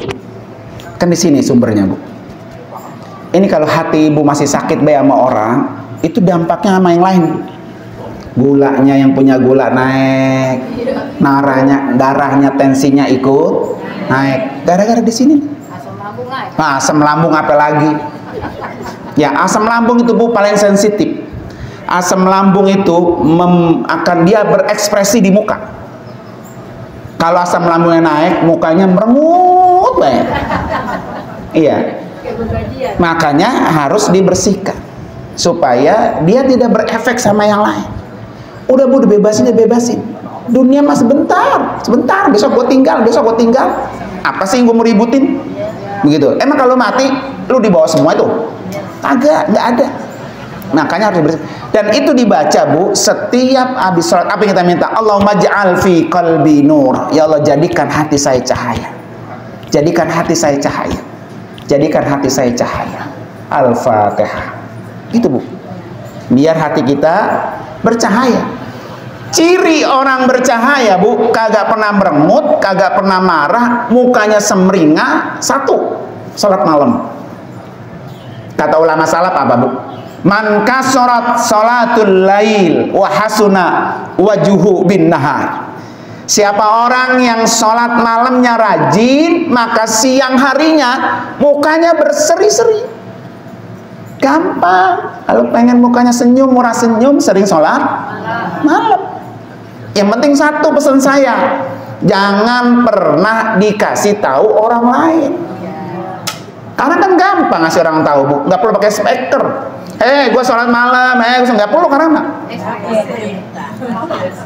Kan di sini sumbernya, Bu. Ini kalau hati Ibu masih sakit bae sama orang, itu dampaknya sama yang lain. Gulanya, yang punya gula naik, darahnya, tensinya ikut naik. Gara-gara di sini. Asam lambung naik. Nah, asam lambung apa lagi? Ya, asam lambung itu, Bu, paling sensitif. Asam lambung itu akan dia berekspresi di muka. Kalau asam lambungnya naik, mukanya merengut banget. Iya. Makanya harus dibersihkan supaya dia tidak berefek sama yang lain. Udah, Bu, dibebasin. Dunia mah sebentar. Besok gue tinggal. Apa sih yang gue mau ributin? Begitu. Emang kalau mati, lu dibawa semua itu? Kagak, nggak ada. Makanya harus dibersihkan. Dan itu dibaca, Bu, setiap habis sholat. Apa yang kita minta? Allahumma ja'al fi qalbi nur. Ya Allah, jadikan hati saya cahaya. Al-Fatihah. Gitu, Bu. Biar hati kita bercahaya. Ciri orang bercahaya, Bu, kagak pernah merengut, kagak pernah marah, mukanya semringah. Satu, sholat malam. Kata ulama salaf apa, Bu? Man kasorat sholatul lail wa hasuna wajuhu bin nahar. Siapa orang yang sholat malamnya rajin, maka siang harinya mukanya berseri-seri. Gampang. Kalau pengen mukanya senyum, murah senyum, sering sholat malam. Yang penting satu pesan saya, jangan pernah dikasih tahu orang lain. Karena kan gampang ngasih orang tahu, Bu. Nggak perlu pakai speaker. Gue sholat malam, nggak perlu, karena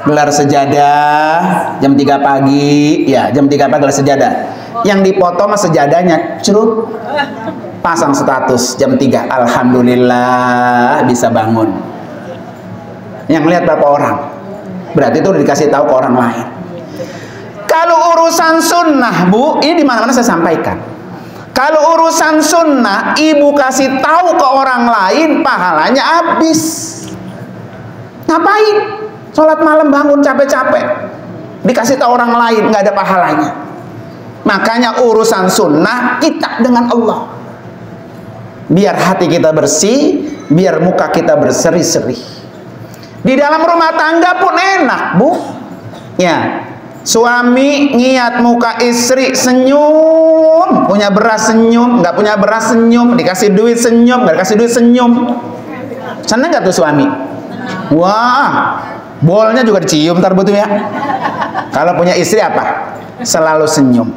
gelar sejadah jam 3 pagi, ya jam 3 pagi gelar sejadah. Yang dipoto mah sejadahnya, cerut. Pasang status jam 3, alhamdulillah bisa bangun. Yang lihat berapa orang? Berarti itu udah dikasih tahu ke orang lain. Kalau urusan sunnah, Bu, ini dimana-mana saya sampaikan. Kalau urusan sunnah, ibu kasih tahu ke orang lain, pahalanya habis. Ngapain? Sholat malam bangun capek-capek, dikasih tahu orang lain, nggak ada pahalanya. Makanya urusan sunnah kita dengan Allah. Biar hati kita bersih, biar muka kita berseri-seri. Di dalam rumah tangga pun enak, Bu. Ya, suami ngiat muka istri senyum, punya beras senyum, nggak punya beras senyum, dikasih duit senyum, nggak dikasih duit senyum. Seneng nggak tuh suami? Wah, bolnya juga dicium ntar butuh ya. Kalau punya istri apa? Selalu senyum.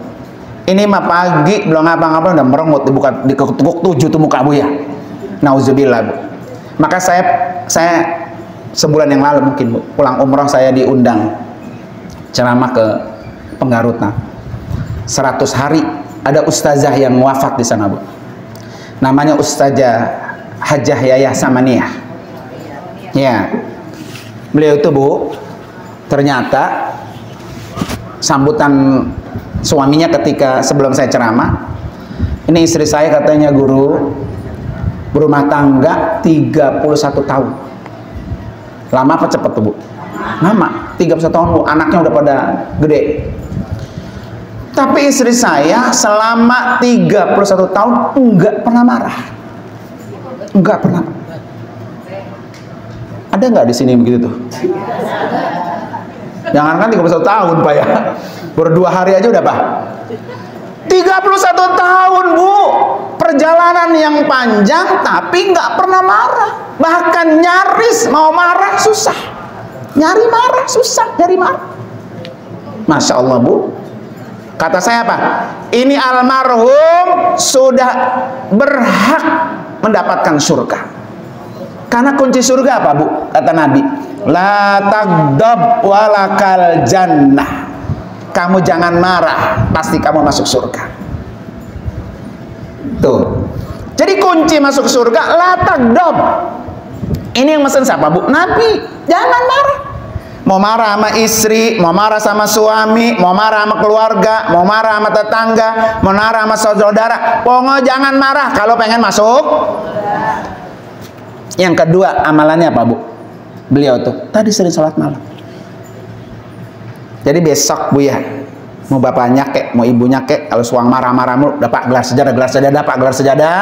Ini mah pagi belum ngapa-ngapa udah merengut, dibuka diketuk 7 tuh muka Bu ya. Nauzubillah, Bu. Maka saya sebulan yang lalu mungkin, Bu, pulang umroh saya diundang ceramah ke Penggarutan. 100 hari ada ustazah yang wafat di sana, Bu. Namanya Ustazah Hajah Yayah Samaniyah. Ya. Beliau itu, Bu, ternyata sambutan suaminya ketika sebelum saya ceramah, ini istri saya katanya guru berumah tangga 31 tahun. Lama apa cepet tuh, Bu? Lama, 31 tahun, Bu. Anaknya udah pada gede. Tapi istri saya selama 31 tahun enggak pernah marah. Enggak pernah. Ada nggak di sini begitu tuh? Jangankan 31 tahun, Pak ya. Baru 2 hari aja udah, Pak. 31 tahun, Bu. Perjalanan yang panjang tapi nggak pernah marah. Bahkan nyaris mau marah susah. Nyari marah susah, nyari marah. Masya Allah, Bu. Kata saya apa? Ini almarhum sudah berhak mendapatkan surga. Karena kunci surga apa, Bu? Kata Nabi, la taghdab walakal jannah. Kamu jangan marah, pasti kamu masuk surga. Tuh. Jadi kunci masuk surga, la taghdab. Ini yang mesen siapa, Bu? Nabi. Jangan marah. Mau marah sama istri, mau marah sama suami, mau marah sama keluarga, mau marah sama tetangga, mau marah sama saudara. Pokoknya jangan marah kalau pengen masuk. Yang kedua, amalannya apa, Bu? Beliau tuh tadi sering sholat malam. Jadi besok, Bu ya, mau bapaknya kek, mau ibunya kek, kalau suang marah-marah mulu, dapat gelar sejadah, Pak, gelar sejadah,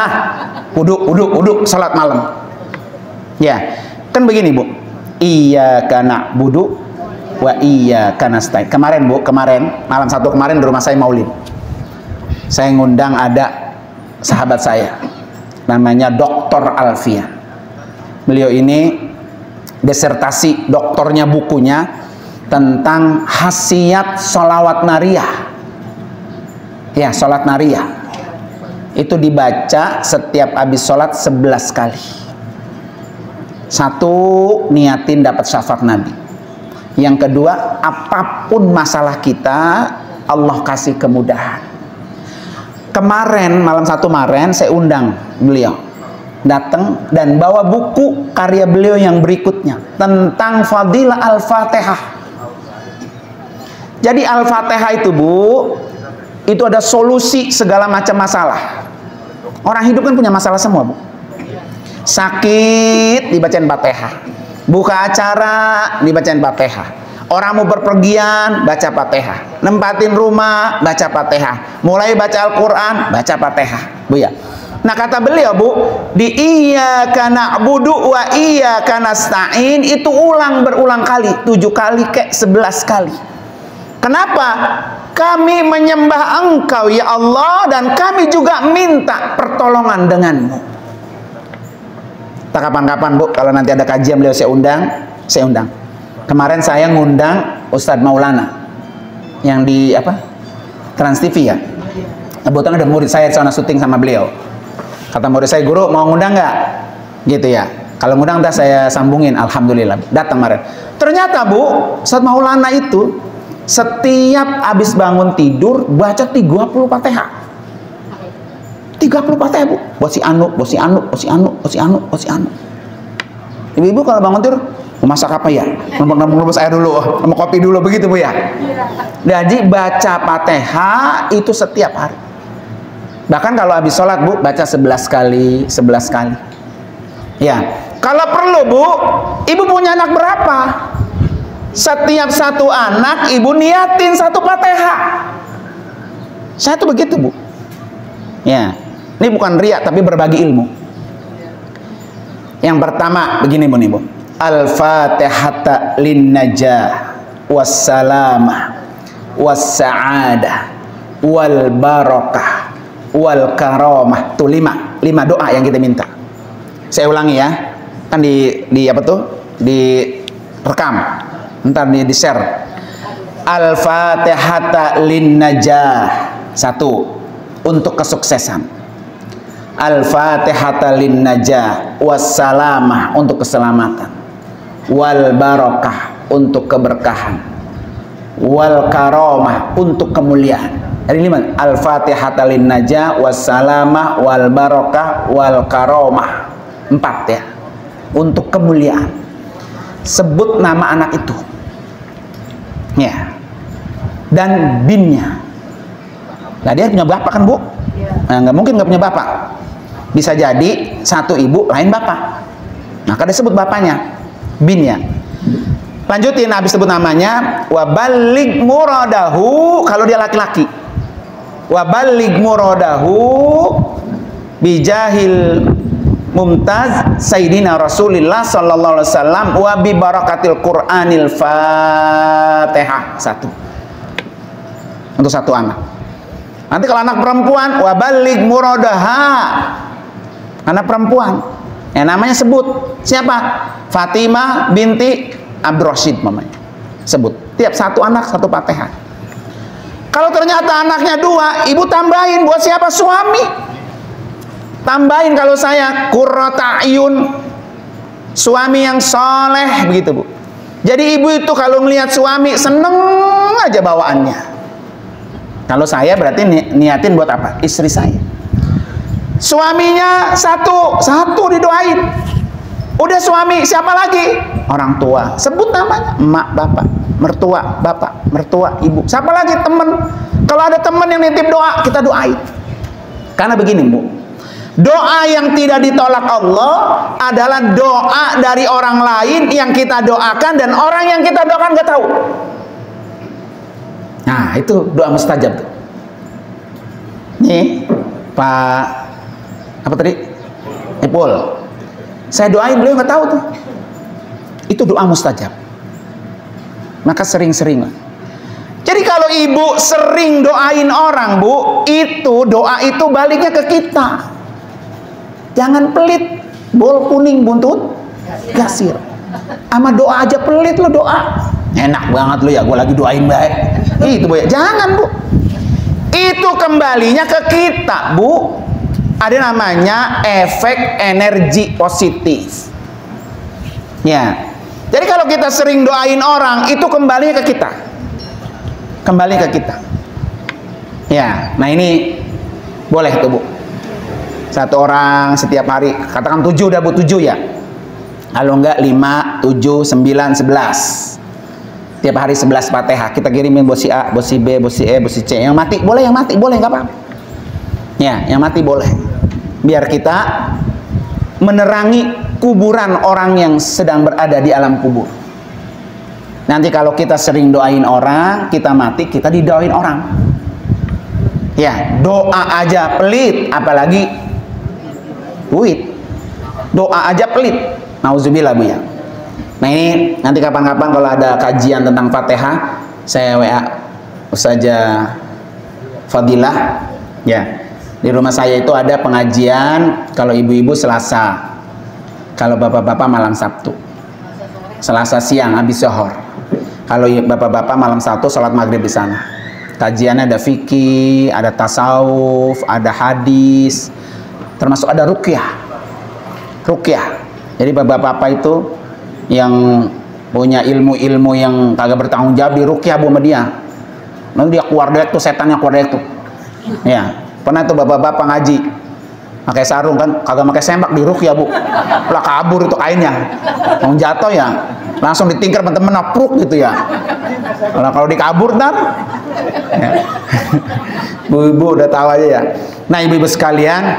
uduk, sholat malam. Ya, kan begini, Bu. Iyyaka na'budu wa iyyaka nasta'in. Kemarin, Bu, malam 1 kemarin di rumah saya maulid. Saya ngundang ada sahabat saya, namanya Dr. Alfian. Beliau ini disertasi doktornya bukunya tentang khasiat sholawat nariyah. Ya, sholat nariyah itu dibaca setiap habis sholat 11 kali. 1, niatin dapat syafaat Nabi. Yang kedua, apapun masalah kita, Allah kasih kemudahan. Kemarin, malam 1 kemarin, saya undang beliau datang dan bawa buku karya beliau yang berikutnya tentang Fadilah Al-Fatihah. Jadi Al-Fatihah itu, Bu, itu ada solusi segala macam masalah. Orang hidup kan punya masalah semua, Bu. Sakit, dibacain Fatihah. Buka acara, dibacain Fatihah. Orang mau berpergian, baca Fatihah. Nempatin rumah, baca Fatihah. Mulai baca Al-Quran, baca Fatihah, Bu ya. Nah, kata beliau, Bu, di iyyaka na'budu wa iyyaka nasta'in itu berulang kali, 7 kali kek 11 kali. Kenapa? Kami menyembah Engkau ya Allah dan kami juga minta pertolongan denganmu. Tak kapan-kapan, Bu, kalau nanti ada kajian beliau saya undang. Kemarin saya ngundang Ustadz Maulana yang di Trans TV ya. Kebetulan ada murid saya di sana syuting sama beliau. Kata murid saya, guru mau ngundang nggak? Gitu ya. Kalau ngundang saya sambungin, alhamdulillah. Datang kemarin. Ternyata, Bu, Ustadz Maulana itu Setiap habis bangun tidur baca 30 Fatihah. 30 Fatihah, Bu. Buat si Anu, buat si Anu, buat si Anu, buat si Anu, buat si Anu. Ibu-ibu kalau bangun tidur, mau masak apa ya? Nembus air dulu, mau kopi dulu, begitu Bu ya? Jadi baca Fatihah itu setiap hari. Bahkan kalau habis sholat, Bu, baca 11 kali, 11 kali. Ya, kalau perlu, Bu, ibu punya anak berapa? Setiap satu anak ibu niatin satu Fatihah. Saya tuh begitu, Bu. Ya, ini bukan riak tapi berbagi ilmu. Yang pertama begini, Bu, nih, Bu. Al-Fatihata lin-najah wassalamah wassa'adah wal barakah wal karamah. Tuh 5 doa yang kita minta. Saya ulangi ya. Kan di apa tuh? Di rekam. Ntar di share. Al-Fatihata lin-najah. 1. Untuk kesuksesan. Al-Fatihata lin-najah wassalamah, untuk keselamatan. Wal barakah, untuk keberkahan. Wal karamah, untuk kemuliaan. Jadi 5. Al-Fatihata lin-najah wassalamah wal barakah wal karamah. 4 ya. Untuk kemuliaan. Sebut nama anak itu. Ya. Dan binnya. Nah, dia punya bapak kan, Bu? Nah, nggak mungkin nggak punya bapak. Bisa jadi satu ibu lain bapak. Maka dia sebut bapaknya, binnya. Lanjutin, habis sebut namanya, wabalig muradahu, kalau dia laki-laki. Wabalig muradahu bijahil mumtaz Sayyidina Rasulillah sallallahu alaihi wasallam wa bi barakatil Qur'anil Fatihah. 1. Untuk satu anak. Nanti kalau anak perempuan, wabalig muradaha, anak perempuan, yang namanya sebut siapa? Fatimah binti Abdul Rashid mamanya. Sebut. Tiap satu anak satu Fatihah. Kalau ternyata anaknya 2, ibu tambahin buat siapa? Suami. Tambahin kalau saya qurrata ayun, suami yang soleh, begitu, Bu. Jadi ibu itu kalau melihat suami seneng aja bawaannya. Kalau saya berarti niatin buat apa? Istri saya. Suaminya satu didoain. Udah suami, siapa lagi? Orang tua. Sebut namanya. Emak, bapak, mertua, bapak, mertua, ibu. Siapa lagi? Temen. Kalau ada temen yang nitip doa, kita doain. Karena begini, Bu. Doa yang tidak ditolak Allah adalah doa dari orang lain yang kita doakan dan orang yang kita doakan nggak tahu. Nah, itu doa mustajab tuh. Nih, Pak apa tadi? Ipul. Saya doain, beliau nggak tahu tuh. Itu doa mustajab. Maka sering-sering. Jadi kalau ibu sering doain orang, Bu, itu doa itu baliknya ke kita. Jangan pelit. Bol kuning buntut gasir. Sama doa aja pelit lo doa. Enak banget lo ya, gue lagi doain baik. Itu, Bu ya. Jangan, Bu. Itu kembalinya ke kita, Bu. Ada namanya efek energi positif. Ya. Jadi kalau kita sering doain orang, itu kembali ke kita. Kembali ke kita. Ya. Nah, ini boleh tuh, Bu. Satu orang setiap hari, katakan 7 udah, Bu, 7 ya. Kalau enggak 5, 7, 9, 11. Tiap hari 11 Fatihah. Kita kirimin bos si A, bos si B, bos si E, bos si C. Yang mati boleh, yang mati boleh, nggak apa-apa. Ya, yang mati boleh. Biar kita menerangi kuburan orang yang sedang berada di alam kubur. Nanti kalau kita sering doain orang, kita mati, kita didoain orang. Ya, doa aja pelit, apalagi duit. Doa aja pelit. Nauzubillah, Bu ya. Nah, ini nanti kapan-kapan kalau ada kajian tentang Fatihah, saya WA Ustazah Fadilah ya. Di rumah saya itu ada pengajian kalau ibu-ibu Selasa, kalau bapak-bapak malam Sabtu. Selasa siang habis zuhur. Kalau bapak-bapak malam Sabtu sholat maghrib di sana. Kajiannya ada fikih, ada tasawuf, ada hadis, termasuk ada ruqyah. Ruqyah. Jadi bapak-bapak itu yang punya ilmu-ilmu yang kagak bertanggung jawab, diruqyah Bu sama dia. Nanti dia keluar dek tuh, setannya keluar dek tuh. Ya, pernah tuh bapak-bapak ngaji pakai sarung kan, kagak pakai sempak, diruqyah Bu. Lah kabur itu kainnya. Mau jatuh ya, langsung ditingker temen-temen napruk gitu ya. Kalau dikabur ntar ya. Bu-ibu udah tahu aja ya. Nah ibu-ibu sekalian,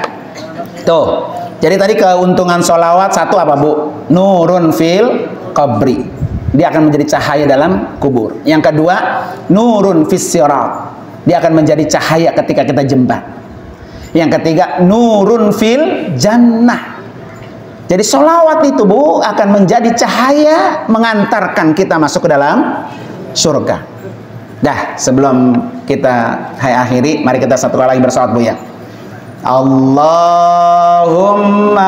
tuh. Jadi tadi keuntungan sholawat satu apa Bu? Nurun fil qabri. Dia akan menjadi cahaya dalam kubur. Yang kedua, nurun fis sirat. Dia akan menjadi cahaya ketika kita jembat. Yang ketiga, nurun fil jannah. Jadi sholawat itu Bu akan menjadi cahaya mengantarkan kita masuk ke dalam surga. Dah, sebelum kita akhiri, mari kita satu kali lagi bersalawat Bu ya. Allahumma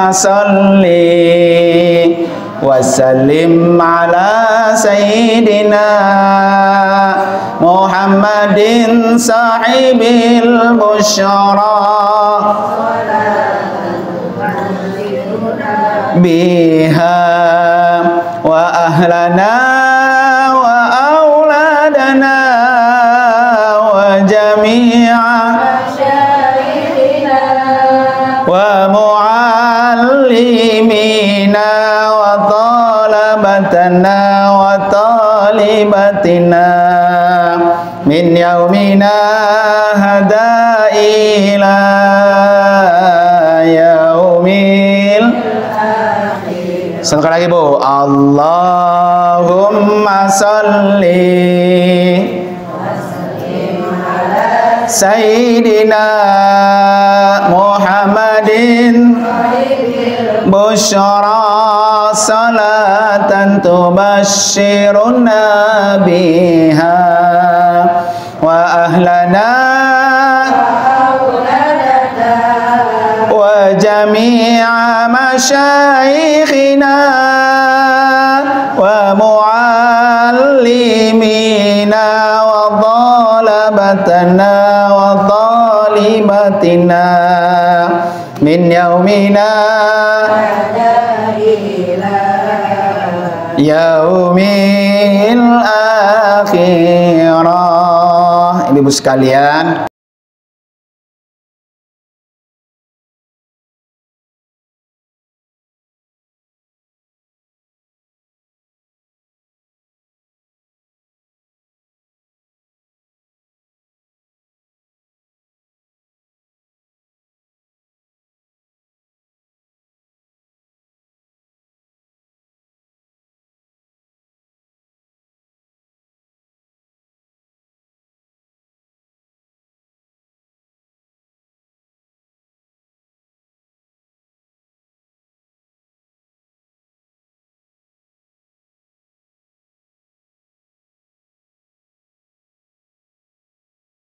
salli wa sallim ala sayyidina Muhammadin sahibil busyara biha wa ahlana wa auladana wa jami'a wa muallimina wa talabatana wa talibatina min yaumina hada ila yaumil akhir. Satu kali lagi Bu. Allahumma salli Sayyidina Muhammadin busyara salatan tubashiruna biha wa ahlana wa jami'a masyayikhina wa muallimina wa dhalabatana wa dhalibatina min yaumina yaumil akhirah. Ibu sekalian,